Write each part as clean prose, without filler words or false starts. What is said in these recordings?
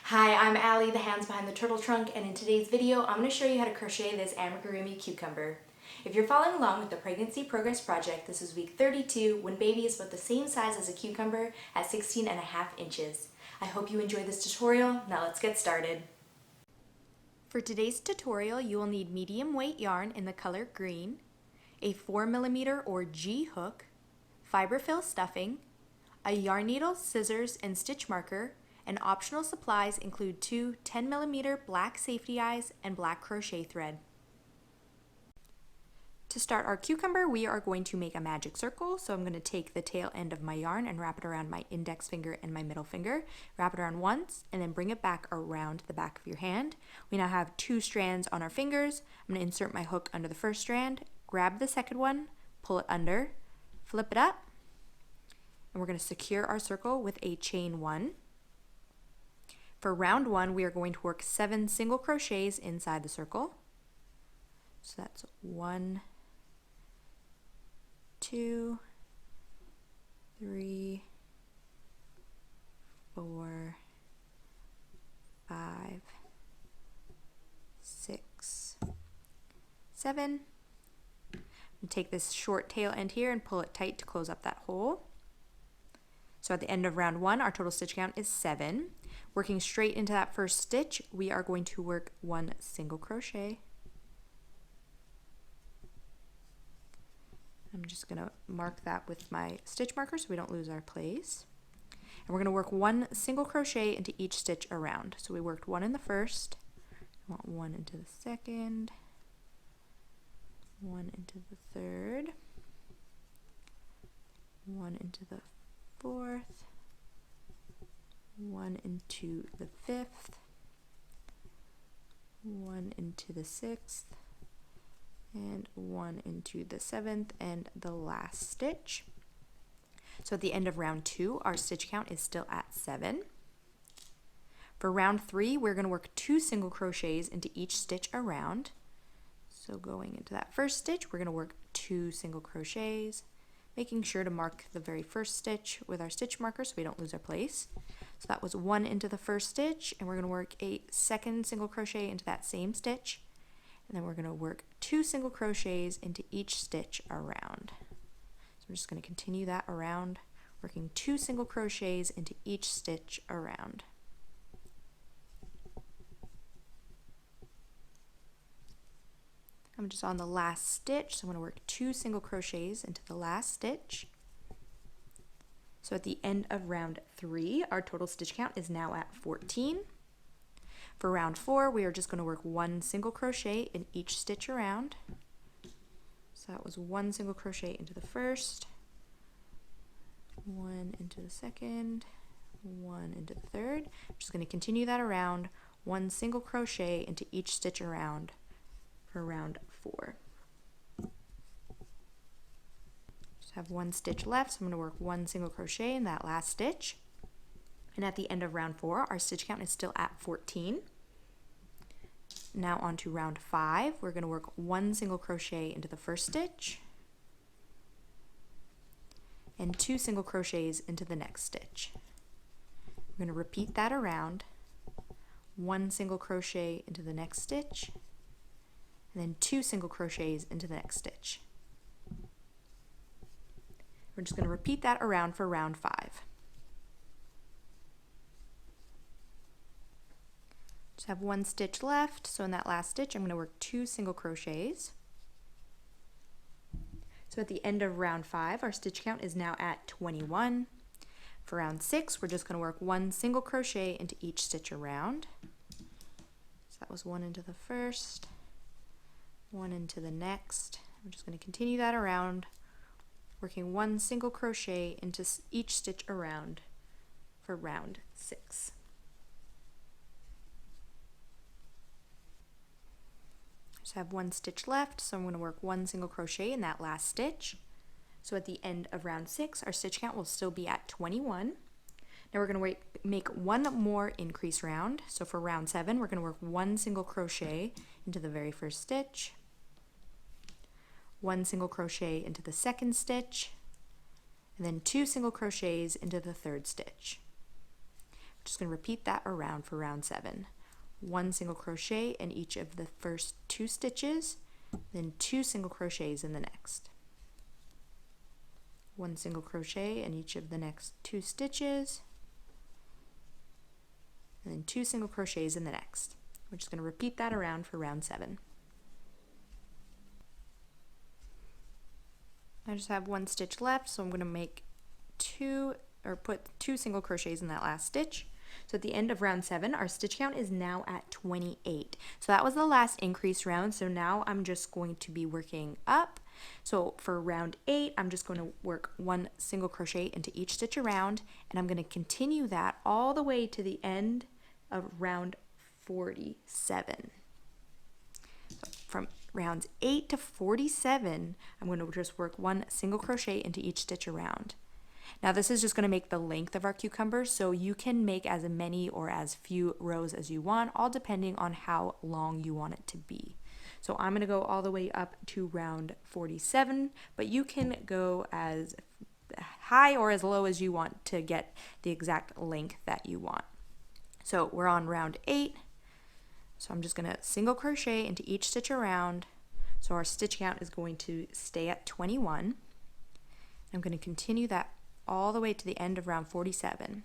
Hi, I'm Allie, the hands behind the turtle trunk, and in today's video, I'm going to show you how to crochet this amigurumi cucumber. If you're following along with the Pregnancy Progress Project, this is week 32 when baby is about the same size as a cucumber at 16.5 inches. I hope you enjoy this tutorial. Now let's get started. For today's tutorial, you will need medium weight yarn in the color green, a 4mm or G hook, fiberfill stuffing, a yarn needle, scissors, and stitch marker, and optional supplies include two 10mm black safety eyes and black crochet thread. To start our cucumber, we are going to make a magic circle. So I'm going to take the tail end of my yarn and wrap it around my index finger and my middle finger. Wrap it around once and then bring it back around the back of your hand. We now have two strands on our fingers. I'm going to insert my hook under the first strand, grab the second one, pull it under, flip it up, and we're going to secure our circle with a chain 1. For round 1, we are going to work 7 single crochets inside the circle. So that's 1, 2, 3, 4, 5, 6, 7. I'm going to take this short tail end here and pull it tight to close up that hole. So at the end of round 1, our total stitch count is 7. Working straight into that first stitch, we are going to work 1 single crochet. I'm just going to mark that with my stitch marker so we don't lose our place. And we're going to work 1 single crochet into each stitch around. So we worked 1 in the first, I want 1 into the second, 1 into the third, 1 into the fourth, 1 into the fifth, 1 into the sixth, and 1 into the 7th and the last stitch. So at the end of round 2, our stitch count is still at 7. For round 3, we're going to work 2 single crochets into each stitch around. So going into that first stitch, we're going to work 2 single crochets, making sure to mark the very first stitch with our stitch marker so we don't lose our place. So that was 1 into the first stitch, and we're going to work a second single crochet into that same stitch. And then we're going to work 2 single crochets into each stitch around. So we're just going to continue that around, working 2 single crochets into each stitch around. I'm just on the last stitch, so I'm going to work 2 single crochets into the last stitch. So at the end of round 3, our total stitch count is now at 14. For round 4, we are just going to work 1 single crochet in each stitch around. So that was 1 single crochet into the first, 1 into the second, 1 into the third. I'm just going to continue that around, 1 single crochet into each stitch around for round 4. Just have 1 stitch left, so I'm going to work 1 single crochet in that last stitch. And at the end of round 4, our stitch count is still at 14. Now on to round 5, we're going to work 1 single crochet into the first stitch and 2 single crochets into the next stitch. We're going to repeat that around, 1 single crochet into the next stitch, and then 2 single crochets into the next stitch. We're just going to repeat that around for round 5. Just have 1 stitch left, so in that last stitch I'm going to work 2 single crochets. So at the end of round 5, our stitch count is now at 21. For round 6, we're just going to work 1 single crochet into each stitch around. So that was 1 into the first, 1 into the next. I'm just going to continue that around, working 1 single crochet into each stitch around for round 6. Just have 1 stitch left, so I'm going to work 1 single crochet in that last stitch. So at the end of round 6, our stitch count will still be at 21. Now we're going to make 1 more increase round. So for round 7, we're going to work 1 single crochet into the very first stitch, 1 single crochet into the second stitch, and then 2 single crochets into the third stitch. Just going to repeat that around for round 7. 1 single crochet in each of the first 2 stitches, then 2 single crochets in the next. 1 single crochet in each of the next 2 stitches, and then 2 single crochets in the next. We're just going to repeat that around for round 7. I just have 1 stitch left, so I'm going to make put 2 single crochets in that last stitch. So at the end of round 7, our stitch count is now at 28. So that was the last increase round, so now I'm just going to be working up. So for round 8, I'm just going to work 1 single crochet into each stitch around, and I'm going to continue that all the way to the end of round 47. So from rounds 8 to 47, I'm going to just work 1 single crochet into each stitch around. Now this is just going to make the length of our cucumber, so you can make as many or as few rows as you want, all depending on how long you want it to be. So I'm going to go all the way up to round 47, but you can go as high or as low as you want to get the exact length that you want. So we're on round 8, so I'm just going to single crochet into each stitch around. So our stitch count is going to stay at 21. I'm going to continue that all the way to the end of round 47,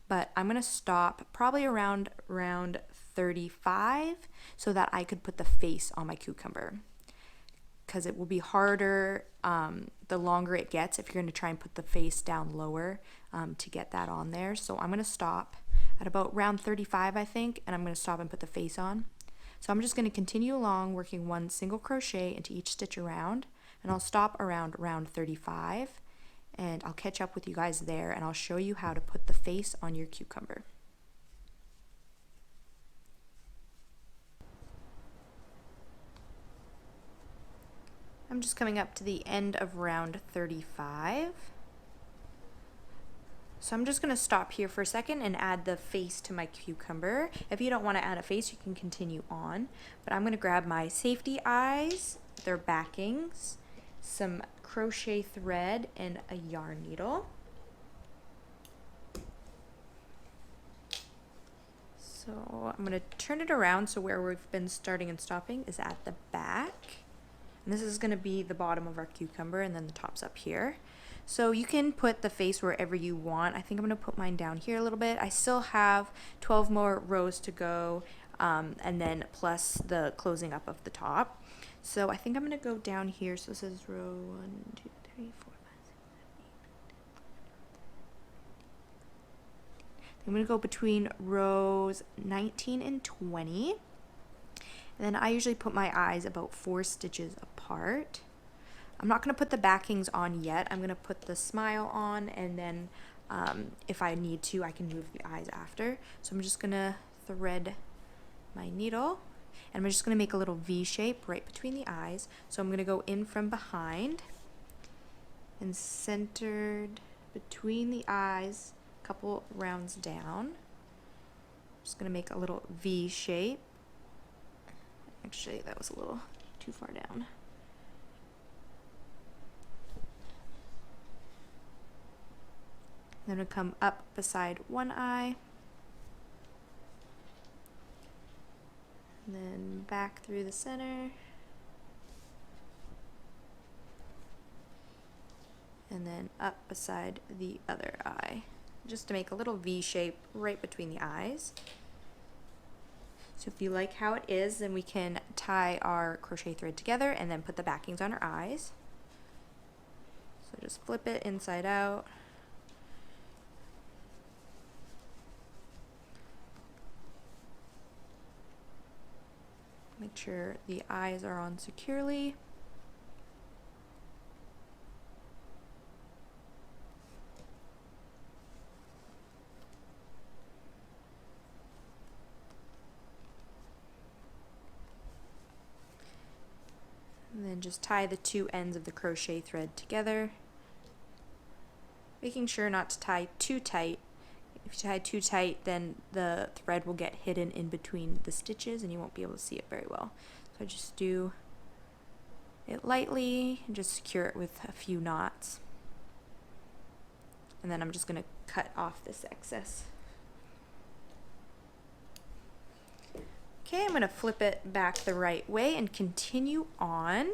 but I'm going to stop probably around round 35 so that I could put the face on my cucumber, because it will be harder the longer it gets if you're going to try and put the face down lower to get that on there. So I'm going to stop at about round 35, I think, and I'm going to stop and put the face on. So I'm just going to continue along working 1 single crochet into each stitch around, and I'll stop around round 35. And I'll catch up with you guys there, and I'll show you how to put the face on your cucumber. I'm just coming up to the end of round 35. So I'm just going to stop here for a second and add the face to my cucumber. If you don't want to add a face, you can continue on. But I'm going to grab my safety eyes, their backings, some crochet thread, and a yarn needle. So I'm going to turn it around so where we've been starting and stopping is at the back. And this is going to be the bottom of our cucumber, and then the top's up here. So you can put the face wherever you want. I think I'm going to put mine down here a little bit. I still have 12 more rows to go, and then plus the closing up of the top. So I think I'm going to go down here. So this is row 1, 2, 3, 4, 5, 6, 7, 8. I'm going to go between rows 19 and 20. And then I usually put my eyes about 4 stitches apart. I'm not going to put the backings on yet. I'm going to put the smile on, and then if I need to, I can move the eyes after. So I'm just going to thread my needle. And I'm just going to make a little V shape right between the eyes. So I'm going to go in from behind and centered between the eyes, a couple rounds down. I'm just going to make a little V shape. Actually, that was a little too far down. Then I'm going to come up beside one eye. And then back through the center. And then up beside the other eye. Just to make a little V shape right between the eyes. So if you like how it is, then we can tie our crochet thread together and then put the backings on our eyes. So just flip it inside out. Make sure the eyes are on securely. And then just tie the 2 ends of the crochet thread together, making sure not to tie too tight. If you tie too tight, then the thread will get hidden in between the stitches and you won't be able to see it very well. So I just do it lightly and just secure it with a few knots. And then I'm just going to cut off this excess. Okay, I'm going to flip it back the right way and continue on.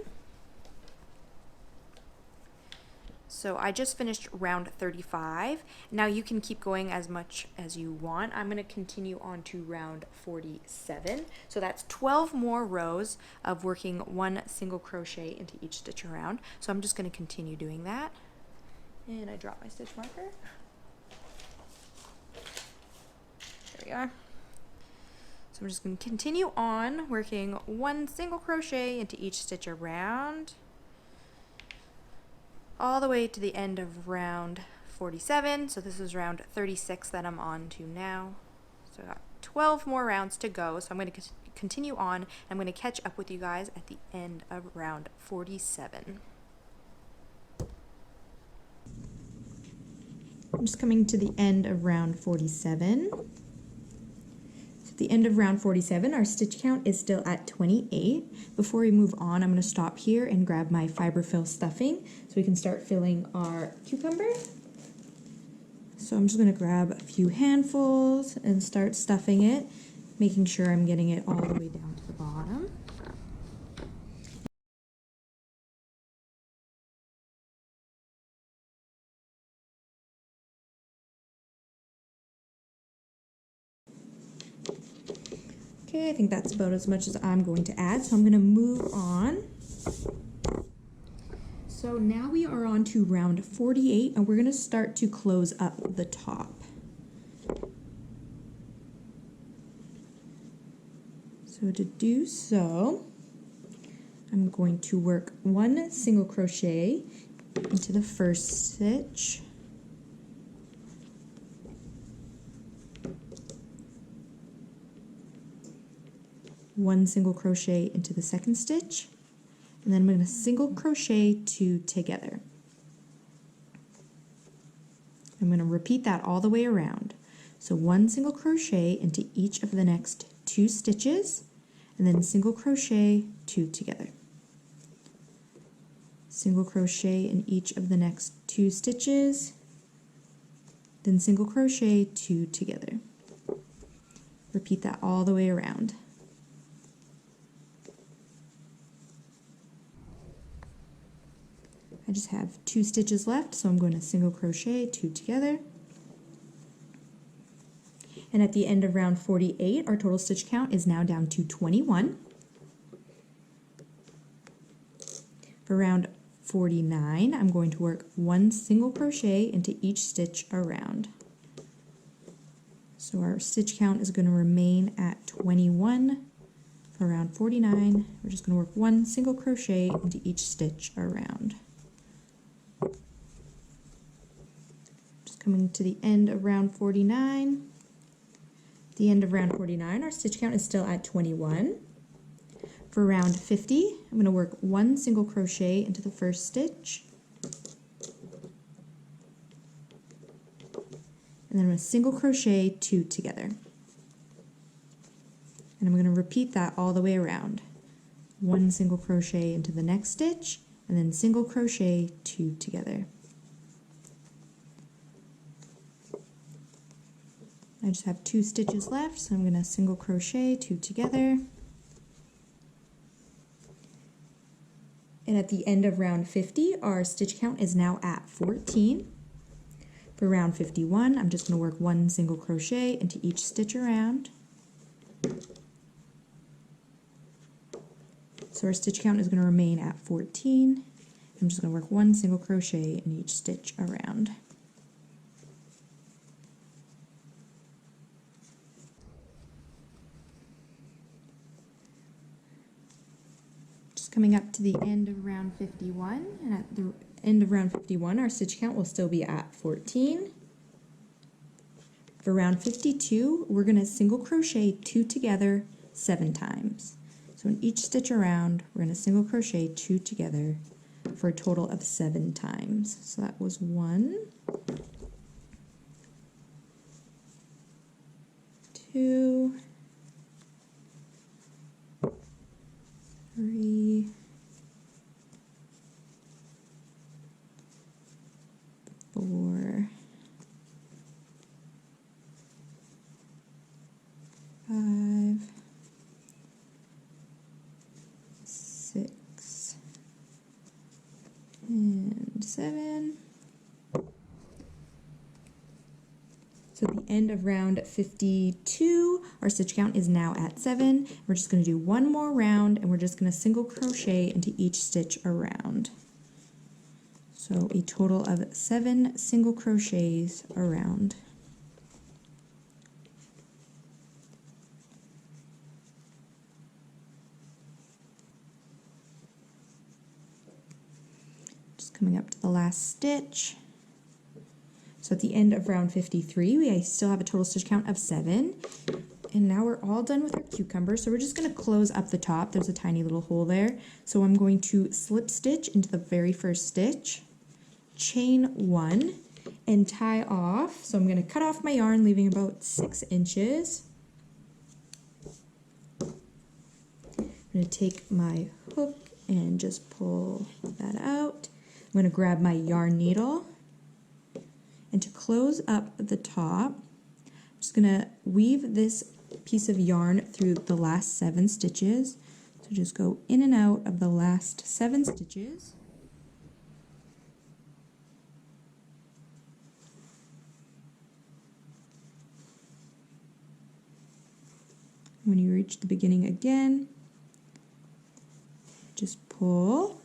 So I just finished round 35. Now you can keep going as much as you want. I'm going to continue on to round 47. So that's 12 more rows of working one single crochet into each stitch around. So I'm just going to continue doing that. And I dropped my stitch marker. There we are. So I'm just going to continue on working one single crochet into each stitch around, all the way to the end of round 47. So this is round 36 that I'm on to now. So I got 12 more rounds to go. So I'm going to continue on. I'm going to catch up with you guys at the end of round 47. I'm just coming to the end of round 47. So at the end of round 47, our stitch count is still at 28. Before we move on, I'm going to stop here and grab my fiber fill stuffing so we can start filling our cucumber. So I'm just going to grab a few handfuls and start stuffing it, making sure I'm getting it all the way down to the bottom. Okay, I think that's about as much as I'm going to add, so I'm going to move on. So now we are on to round 48, and we're going to start to close up the top. So to do so, I'm going to work one single crochet into the first stitch. One single crochet into the second stitch, and then I'm going to single crochet two together. I'm going to repeat that all the way around. So one single crochet into each of the next two stitches, and then single crochet two together. Single crochet in each of the next two stitches, then single crochet two together. Repeat that all the way around. I just have two stitches left, so I'm going to single crochet two together. And at the end of round 48, our total stitch count is now down to 21. For round 49, I'm going to work one single crochet into each stitch around. So our stitch count is going to remain at 21. For round 49, we're just going to work one single crochet into each stitch around. Coming to the end of round 49. At the end of round 49, our stitch count is still at 21. For round 50, I'm going to work one single crochet into the first stitch, and then I'm going to single crochet two together. And I'm going to repeat that all the way around. One single crochet into the next stitch, and then single crochet two together. I just have two stitches left, so I'm going to single crochet two together. And at the end of round 50, our stitch count is now at 14. For round 51, I'm just going to work one single crochet into each stitch around. So our stitch count is going to remain at 14. I'm just going to work one single crochet in each stitch around. Coming up to the end of round 51, and at the end of round 51, our stitch count will still be at 14. For round 52, we're going to single crochet two together 7 times. So in each stitch around, we're going to single crochet two together for a total of 7 times. So that was 1, 2, 3, 4, 5, 7. So at the end of round 52, our stitch count is now at 7. We're just going to do one more round, and we're just going to single crochet into each stitch around. So a total of 7 single crochets around. Just coming up to the last stitch. So at the end of round 53, we still have a total stitch count of 7. And now we're all done with our cucumber. So we're just going to close up the top. There's a tiny little hole there. So I'm going to slip stitch into the very first stitch, chain 1, and tie off. So I'm going to cut off my yarn, leaving about 6 inches. I'm going to take my hook and just pull that out. I'm going to grab my yarn needle. And to close up the top, I'm just going to weave this piece of yarn through the last 7 stitches. So just go in and out of the last 7 stitches. When you reach the beginning again, just pull.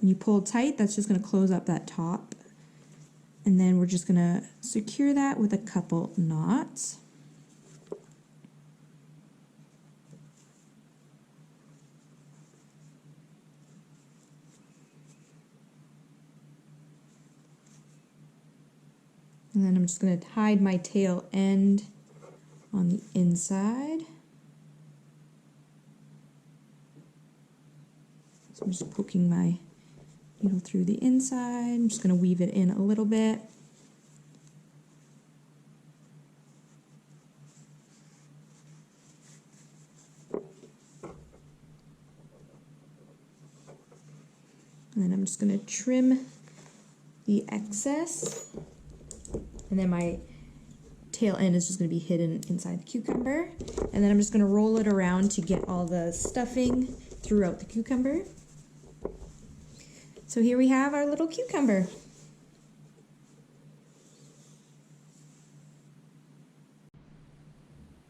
When you pull tight, that's just going to close up that top. And then we're just going to secure that with a couple knots. And then I'm just going to hide my tail end on the inside. So I'm just poking my needle through the inside. I'm just going to weave it in a little bit. And then I'm just going to trim the excess. And then my tail end is just going to be hidden inside the cucumber. And then I'm just going to roll it around to get all the stuffing throughout the cucumber. So here we have our little cucumber.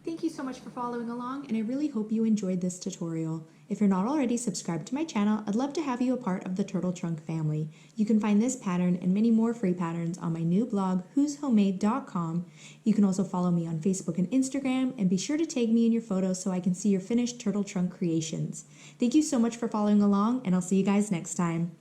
Thank you so much for following along, and I really hope you enjoyed this tutorial. If you're not already subscribed to my channel, I'd love to have you a part of the Turtle Trunk family. You can find this pattern and many more free patterns on my new blog, whoshomemade.com. You can also follow me on Facebook and Instagram, and be sure to tag me in your photos so I can see your finished turtle trunk creations. Thank you so much for following along, and I'll see you guys next time.